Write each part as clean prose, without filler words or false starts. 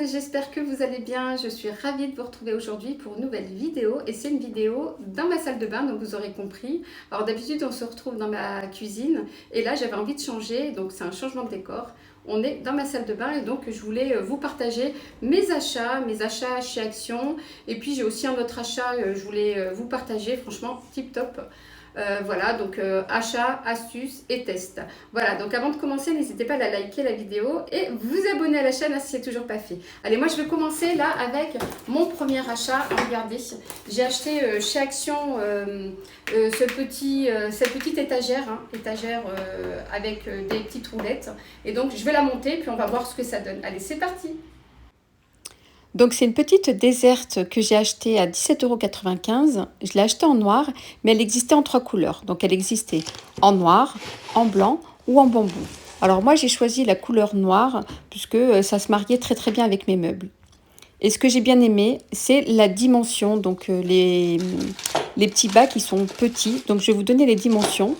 j'espère que vous allez bien. Je suis ravie de vous retrouver aujourd'hui pour une nouvelle vidéo. Et c'est une vidéo dans ma salle de bain, donc vous aurez compris. Alors d'habitude, on se retrouve dans ma cuisine. Et là, j'avais envie de changer, donc c'est un changement de décor. On est dans ma salle de bain et donc je voulais vous partager mes achats chez Action. Et puis j'ai aussi un autre achat, je voulais vous partager, franchement, tip top. Voilà, donc achats, astuces et tests. Voilà, donc avant de commencer, n'hésitez pas à liker la vidéo et vous abonner à la chaîne si ce n'est toujours pas fait. Allez, moi je vais commencer là avec mon premier achat. Regardez, j'ai acheté chez Action cette petite étagère, avec des petites roulettes. Et donc je vais la monter, puis on va voir ce que ça donne. Allez, c'est parti! Donc c'est une petite déserte que j'ai achetée à 17,95 €. Je l'ai achetée en noir, mais elle existait en 3 couleurs. Donc elle existait en noir, en blanc ou en bambou. Alors moi j'ai choisi la couleur noire puisque ça se mariait très bien avec mes meubles. Et ce que j'ai bien aimé, c'est la dimension. Donc les petits bas qui sont petits. Donc je vais vous donner les dimensions.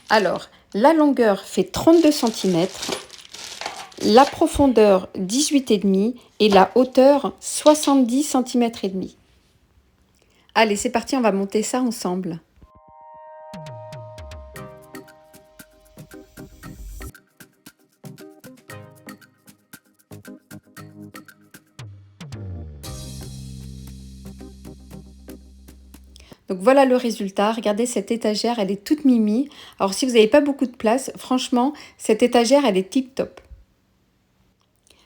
Alors la longueur fait 32 cm. La profondeur 18,5 et la hauteur 70 cm et demi. Allez, c'est parti, on va monter ça ensemble. Donc voilà le résultat. Regardez cette étagère, elle est toute mimi. Alors si vous n'avez pas beaucoup de place, franchement, cette étagère, elle est tip top.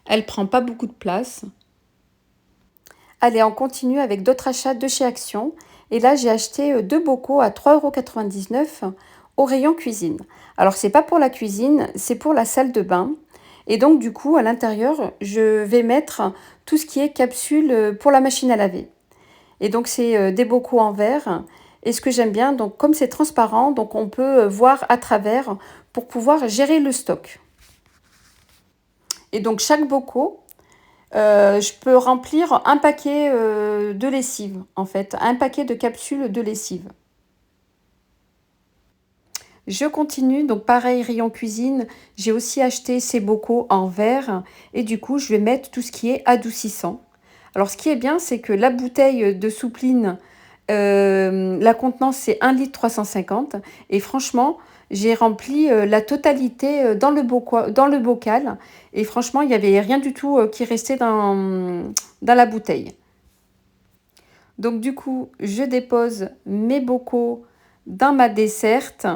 Elle prend pas beaucoup de place. Allez, on continue avec d'autres achats de chez Action. Et là, j'ai acheté 2 bocaux à 3,99 € au rayon cuisine. Alors, c'est pas pour la cuisine, c'est pour la salle de bain. Et donc, du coup, à l'intérieur, je vais mettre tout ce qui est capsule pour la machine à laver. Et donc, c'est des bocaux en verre. Et ce que j'aime bien, donc comme c'est transparent, donc on peut voir à travers pour pouvoir gérer le stock. Et donc, chaque bocaux, je peux remplir un paquet de lessive, en fait, un paquet de capsules de lessive. Je continue, donc pareil, rayon cuisine, j'ai aussi acheté ces bocaux en verre et du coup, je vais mettre tout ce qui est adoucissant. Alors, ce qui est bien, c'est que la bouteille de soupline, la contenance, c'est 1,350 litre et franchement, j'ai rempli la totalité dans le bocal et franchement, il n'y avait rien du tout qui restait dans la bouteille. Donc du coup, je dépose mes bocaux dans ma desserte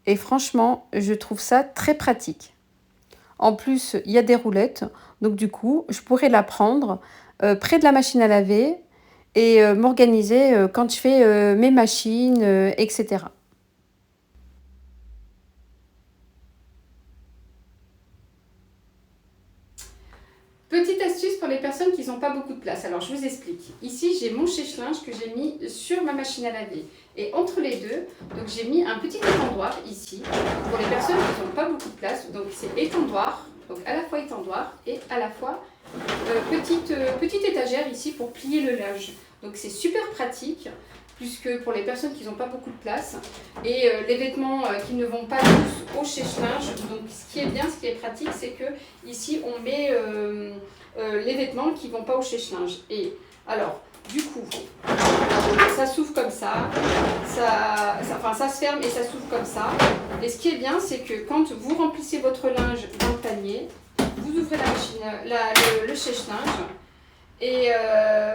et franchement, je trouve ça très pratique. En plus, il y a des roulettes, donc du coup, je pourrais la prendre près de la machine à laver et m'organiser quand je fais mes machines, etc. Petite astuce pour les personnes qui n'ont pas beaucoup de place. Alors, je vous explique. Ici, j'ai mon sèche-linge que j'ai mis sur ma machine à laver. Et entre les deux, donc j'ai mis un petit étendoir ici. Pour les personnes qui n'ont pas beaucoup de place, donc c'est étendoir. Donc à la fois étendoir et à la fois petite étagère ici pour plier le linge. Donc c'est super pratique. Puisque pour les personnes qui n'ont pas beaucoup de place et les vêtements qui ne vont pas tous au sèche-linge. Donc ce qui est bien, ce qui est pratique, c'est que ici on met les vêtements qui ne vont pas au sèche-linge. Et alors, du coup, ça s'ouvre comme ça, ça se ferme et ça s'ouvre comme ça. Et ce qui est bien, c'est que quand vous remplissez votre linge dans le panier, vous ouvrez la machine, le sèche-linge. Et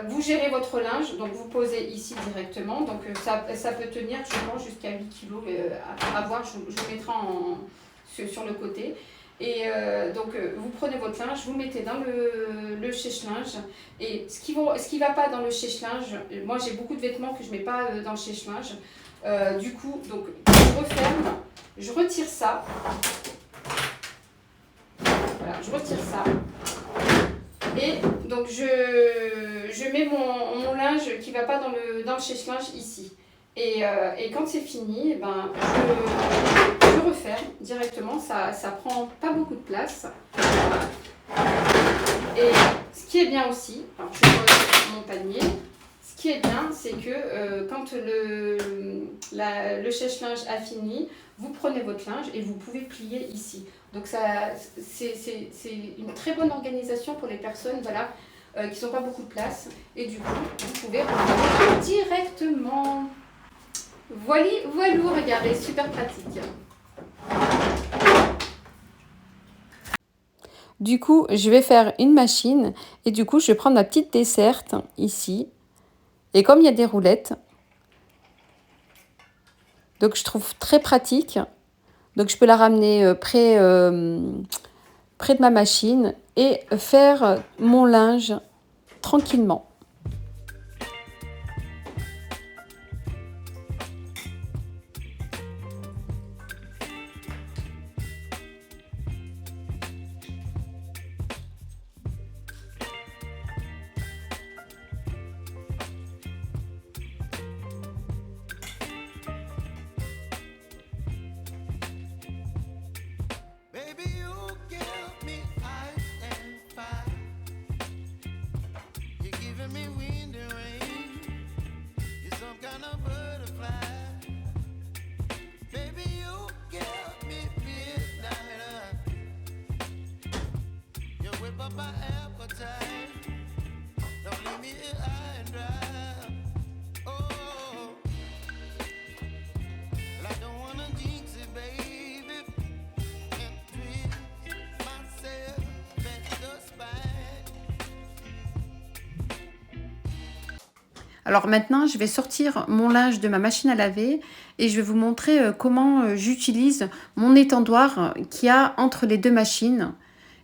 vous gérez votre linge, donc vous posez ici directement, donc ça peut tenir je pense jusqu'à 8 kg, à voir, je mettrai sur le côté. Et donc vous prenez votre linge, vous mettez dans le sèche-linge et ce qui va pas dans le sèche-linge, moi j'ai beaucoup de vêtements que je mets pas dans le sèche-linge, du coup donc je referme, je retire ça, voilà, je retire ça. Et donc je mets mon linge qui ne va pas dans le sèche-linge ici. Et quand c'est fini, ben, je referme directement, ça prend pas beaucoup de place. Et ce qui est bien aussi, alors je pose mon panier, Ce qui est bien, c'est que quand le sèche-linge a fini, vous prenez votre linge et vous pouvez plier ici. Donc c'est une très bonne organisation pour les personnes voilà, qui n'ont pas beaucoup de place. Et du coup, vous pouvez ranger directement. Voilà, regardez, super pratique. Du coup, je vais faire une machine et du coup, je vais prendre ma petite desserte ici. Et comme il y a des roulettes, donc je trouve très pratique. Donc je peux la ramener près de ma machine et faire mon linge tranquillement. Alors maintenant, je vais sortir mon linge de ma machine à laver et je vais vous montrer comment j'utilise mon étendoir qu'il y a entre les deux machines.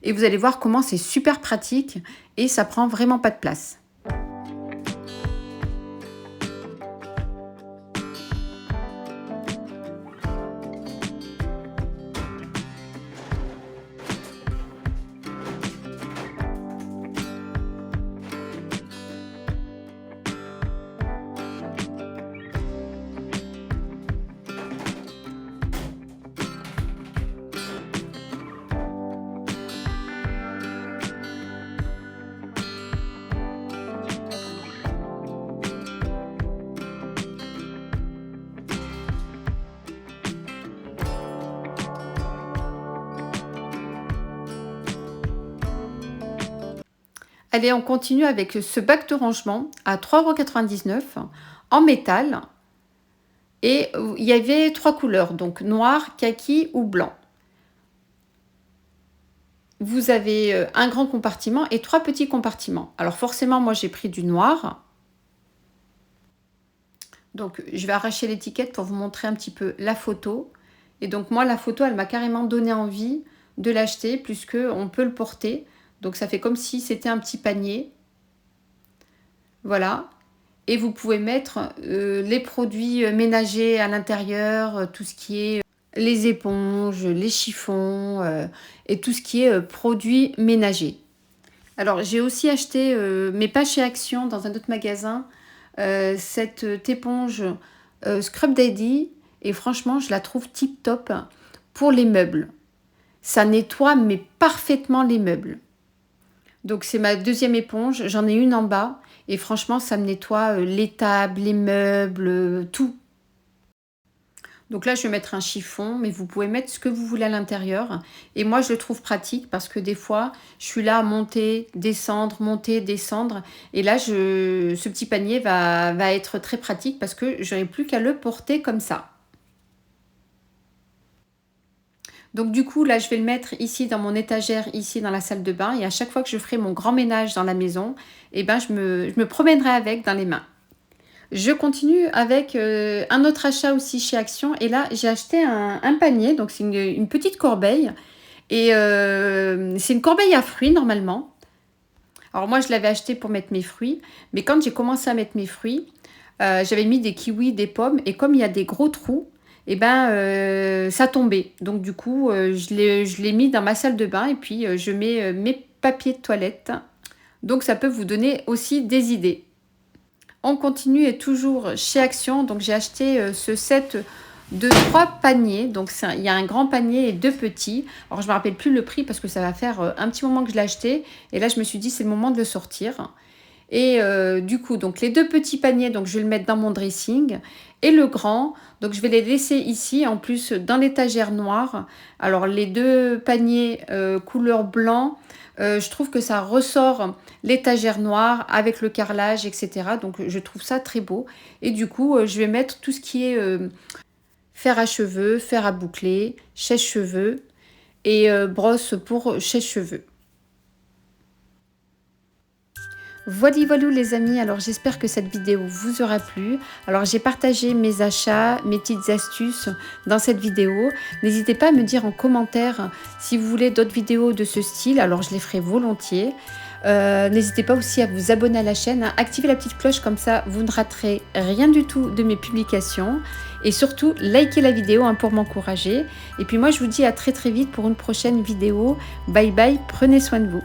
Et vous allez voir comment c'est super pratique et ça prend vraiment pas de place. Allez, on continue avec ce bac de rangement à 3,99 € en métal. Et il y avait 3 couleurs, donc noir, kaki ou blanc. Vous avez un grand compartiment et 3 petits compartiments. Alors forcément, moi j'ai pris du noir. Donc je vais arracher l'étiquette pour vous montrer un petit peu la photo. Et donc moi la photo, elle m'a carrément donné envie de l'acheter puisque on peut le porter. Donc ça fait comme si c'était un petit panier. Voilà. Et vous pouvez mettre les produits ménagers à l'intérieur, tout ce qui est les éponges, les chiffons et tout ce qui est produits ménagers. Alors j'ai aussi acheté, mais pas chez Action, dans un autre magasin, cette éponge Scrub Daddy. Et franchement, je la trouve tip top pour les meubles. Ça nettoie mais parfaitement les meubles. Donc c'est ma deuxième éponge, j'en ai une en bas et franchement ça me nettoie les tables, les meubles, tout. Donc là je vais mettre un chiffon, mais vous pouvez mettre ce que vous voulez à l'intérieur. Et moi je le trouve pratique parce que des fois je suis là à monter, descendre, et là ce petit panier va être très pratique parce que j'aurai plus qu'à le porter comme ça. Donc du coup, là, je vais le mettre ici dans mon étagère, ici dans la salle de bain. Et à chaque fois que je ferai mon grand ménage dans la maison, eh ben, je me promènerai avec dans les mains. Je continue avec un autre achat aussi chez Action. Et là, j'ai acheté un panier. Donc c'est une petite corbeille. Et c'est une corbeille à fruits normalement. Alors moi, je l'avais acheté pour mettre mes fruits. Mais quand j'ai commencé à mettre mes fruits, j'avais mis des kiwis, des pommes. Et comme il y a des gros trous, et ben ça tombait. Donc du coup, je l'ai mis dans ma salle de bain et puis je mets mes papiers de toilette. Donc ça peut vous donner aussi des idées. On continue et toujours chez Action. Donc j'ai acheté ce set de 3 paniers. Donc il y a un grand panier et 2 petits. Alors je ne me rappelle plus le prix parce que ça va faire un petit moment que je l'ai acheté. Et là je me suis dit c'est le moment de le sortir. Et du coup, donc les 2 petits paniers, donc je vais le mettre dans mon dressing. Et le grand, donc je vais les laisser ici, en plus dans l'étagère noire. Alors les 2 paniers couleur blanc, je trouve que ça ressort l'étagère noire avec le carrelage, etc. Donc je trouve ça très beau. Et du coup, je vais mettre tout ce qui est fer à cheveux, fer à boucler, sèche-cheveux et brosse pour sèche-cheveux. Voilà, voilà les amis, alors j'espère que cette vidéo vous aura plu. Alors j'ai partagé mes achats, mes petites astuces dans cette vidéo. N'hésitez pas à me dire en commentaire si vous voulez d'autres vidéos de ce style, alors je les ferai volontiers. N'hésitez pas aussi à vous abonner à la chaîne, hein. Activez la petite cloche, comme ça vous ne raterez rien du tout de mes publications. Et surtout, likez la vidéo, hein, pour m'encourager. Et puis moi je vous dis à très très vite pour une prochaine vidéo. Bye bye, prenez soin de vous.